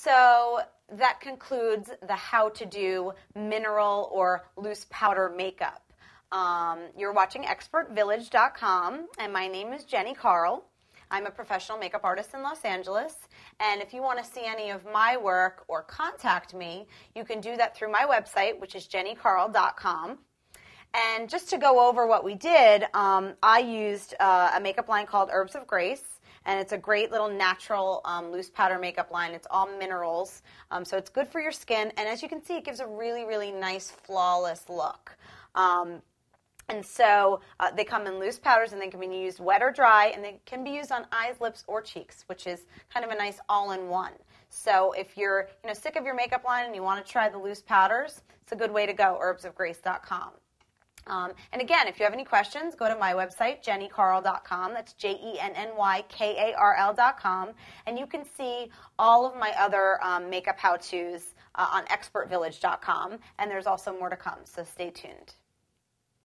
So that concludes the how to do mineral or loose powder makeup. You're watching expertvillage.com, and my name is Jenny Carl. I'm a professional makeup artist in Los Angeles, and if you want to see any of my work or contact me, you can do that through my website, which is jennycarl.com. And just to go over what we did, I used a makeup line called Herbs of Grace, and it's a great little natural loose powder makeup line. It's all minerals, so it's good for your skin, and as you can see, it gives a really, really nice, flawless look. And so they come in loose powders, and they can be used wet or dry, and they can be used on eyes, lips, or cheeks, which is kind of a nice all-in-one. So if you're sick of your makeup line and you want to try the loose powders, it's a good way to go, herbsofgrace.com. And again, if you have any questions, go to my website, jennycarl.com. That's JENNYKARL.com. And you can see all of my other makeup how-tos on expertvillage.com. And there's also more to come, so stay tuned.